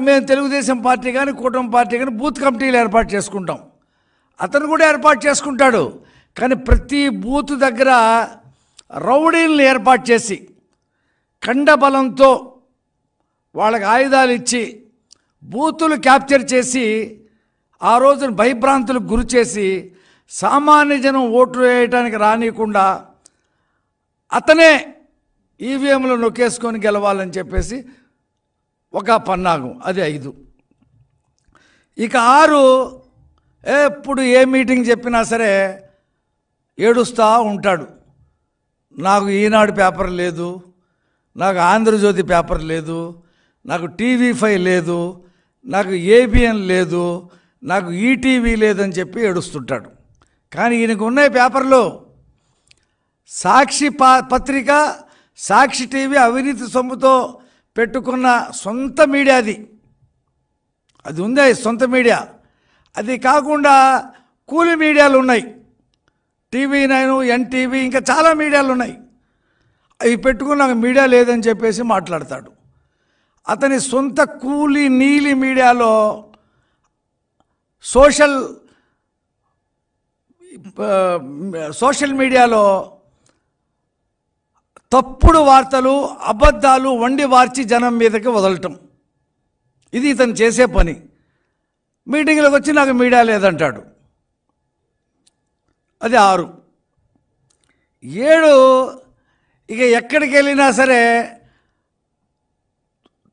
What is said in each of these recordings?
మేము తెలుగుదేశం పార్టీ కానీ కూటమి పార్టీ కానీ బూత్ కమిటీలు ఏర్పాటు చేసుకుంటాం. అతను కూడా ఏర్పాటు చేసుకుంటాడు. కానీ ప్రతి బూత్ దగ్గర రౌడీలను ఏర్పాటు చేసి కండబలంతో వాళ్ళకి ఆయుధాలు ఇచ్చి బూతులు క్యాప్చర్ చేసి ఆ రోజున భయభ్రాంతులకు గురి చేసి సామాన్య జనం ఓట్లు వేయడానికి రానియకుండా అతనే ఈవీఎంలో నొక్కేసుకొని గెలవాలని చెప్పేసి ఒక పన్నాగం. అది 5. ఇక 6 ఎప్పుడు ఏ మీటింగ్ చెప్పినా సరే ఏడుస్తూ ఉంటాడు. నాకు ఈనాడు పేపర్ లేదు, నాకు ఆంధ్రజ్యోతి పేపర్ లేదు, నాకు TV5 లేదు, నాకు ABN లేదు, నాకు ఈటీవీ లేదని చెప్పి ఏడుస్తుంటాడు. కానీ ఈయనకు ఉన్నాయి పేపర్లు. సాక్షి పత్రిక, సాక్షి టీవీ అవినీతి సొమ్ముతో పెట్టుకున్న సొంత మీడియా అది ఉంది, సొంత మీడియా. అది కాకుండా కూలి మీడియాలు ఉన్నాయి, TV9, NTV, ఇంకా చాలా మీడియాలు ఉన్నాయి. అవి పెట్టుకుని నాకు మీడియా లేదని చెప్పేసి మాట్లాడతాడు. అతని సొంత కూలి నీలి మీడియాలో సోషల్ మీడియాలో తప్పుడు వార్తలు, అబద్ధాలు వండి వార్చి జనం మీదకి వదలటం, ఇది ఇతను చేసే పని. మీటింగ్లోకి వచ్చి నాకు మీడియా లేదంటాడు. అది 6. 7 ఇక ఎక్కడికి వెళ్ళినా సరే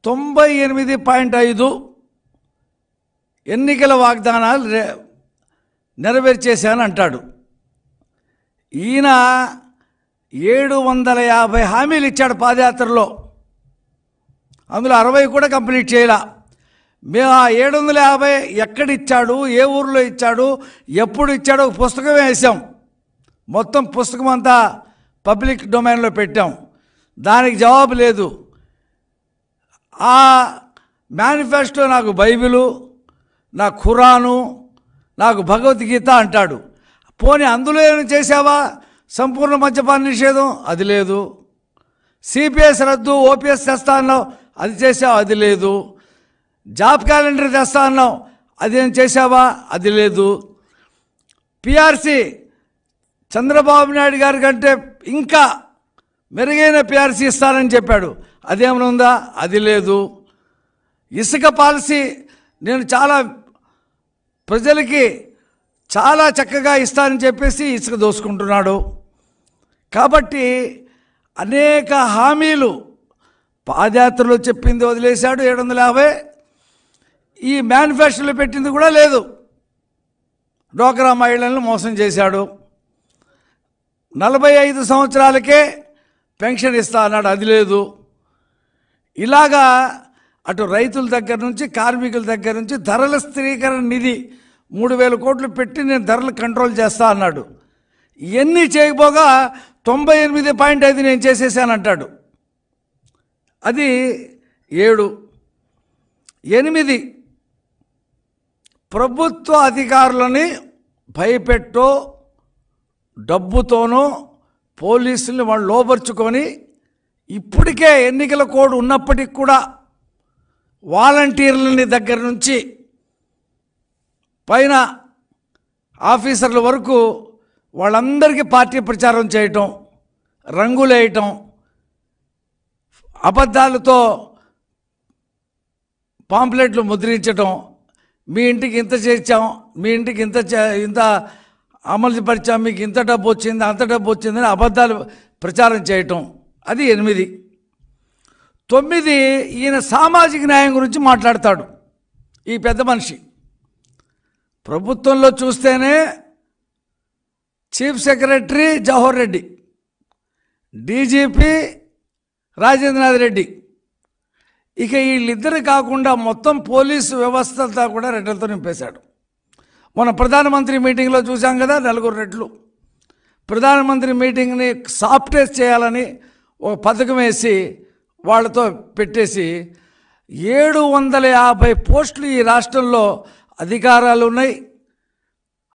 98.5 ఎన్నికల వాగ్దానాలు నెరవేర్చేశాను అంటాడు. ఈయన 750 హామీలు ఇచ్చాడు పాదయాత్రలో, అందులో 60 కూడా కంప్లీట్ చేయాల. మేము ఆ 750 ఎక్కడిచ్చాడు, ఏ ఊరిలో ఇచ్చాడు, ఎప్పుడు ఇచ్చాడో ఒక పుస్తకం వేసాం. మొత్తం పుస్తకం అంతా పబ్లిక్ డొమైన్లో పెట్టాం. దానికి జవాబు లేదు. ఆ మేనిఫెస్టో నాకు బైబిలు, నా ఖురాను, నాకు భగవద్గీత అంటాడు. పోనీ అందులో ఏమైనా చేసావా? సంపూర్ణ మద్యపాన నిషేధం, అది లేదు. సిపిఎస్ రద్దు, ఓపీఎస్ తెస్తా అన్నావు, అది చేసావా? అది లేదు. జాబ్ క్యాలెండర్ తెస్తా అన్నావు, అదేం చేసావా? అది లేదు. పిఆర్సీ చంద్రబాబు నాయుడు గారి కంటే ఇంకా మెరుగైన పిఆర్సీ ఇస్తానని చెప్పాడు, అదేమైనా ఉందా? అది లేదు. ఇసుక పాలసీ నేను చాలా ప్రజలకి చాలా చక్కగా ఇస్తానని చెప్పేసి ఇసుక దోసుకుంటున్నాడు. కాబట్టి అనేక హామీలు పాదయాత్రలో చెప్పింది వదిలేశాడు. 750 ఈ మేనిఫెస్టోలో పెట్టింది కూడా లేదు. డ్వాక్రా మహిళలను మోసం చేశాడు. 45 సంవత్సరాలకే పెన్షన్ ఇస్తా అన్నాడు, అది లేదు. ఇలాగా అటు రైతుల దగ్గర నుంచి, కార్మికుల దగ్గర నుంచి ధరల స్థిరీకరణ నిధి 3000 కోట్లు పెట్టి నేను ధరలు కంట్రోల్ చేస్తా అన్నాడు. ఇవన్నీ చేయకపోగా 98.5 నేను చేసేసానంటాడు. అది 7. 8 ప్రభుత్వ అధికారులని భయపెట్టో డబ్బుతోనో పోలీసుల్ని వాళ్ళు లోపరుచుకొని ఇప్పటికే ఎన్నికల కోడ్ ఉన్నప్పటికి కూడా వాలంటీర్లని దగ్గర నుంచి పైన ఆఫీసర్ల వరకు వాళ్ళందరికీ పార్టీ ప్రచారం చేయటం, రంగులేయటం, అబద్ధాలతో పాంప్లెట్లు ముద్రించటం, మీ ఇంటికి ఇంత చేర్చాం, మీ ఇంటికి ఇంత అమలు పరిచాం, మీకు ఇంత డబ్బు వచ్చింది, అంత డబ్బు వచ్చిందని అబద్ధాలు ప్రచారం చేయటం, అది 8. 9 ఈయన సామాజిక న్యాయం గురించి మాట్లాడతాడు. ఈ పెద్ద మనిషి ప్రభుత్వంలో చూస్తేనే chief secretary Jawahar Reddy, DGP Rajendranath Reddy, ఇక వీళ్ళిద్దరు కాకుండా మొత్తం పోలీసు వ్యవస్థ అంతా కూడా రెడ్లతో నింపేశాడు. మన ప్రధానమంత్రి మీటింగ్లో చూసాం కదా, 4 రెడ్లు. ప్రధానమంత్రి మీటింగ్ని సాఫ్ట్వేర్ చేయాలని ఒక పథకం వేసి వాళ్ళతో పెట్టేసి 750 పోస్టులు ఈ రాష్ట్రంలో అధికారాలు ఉన్నాయి.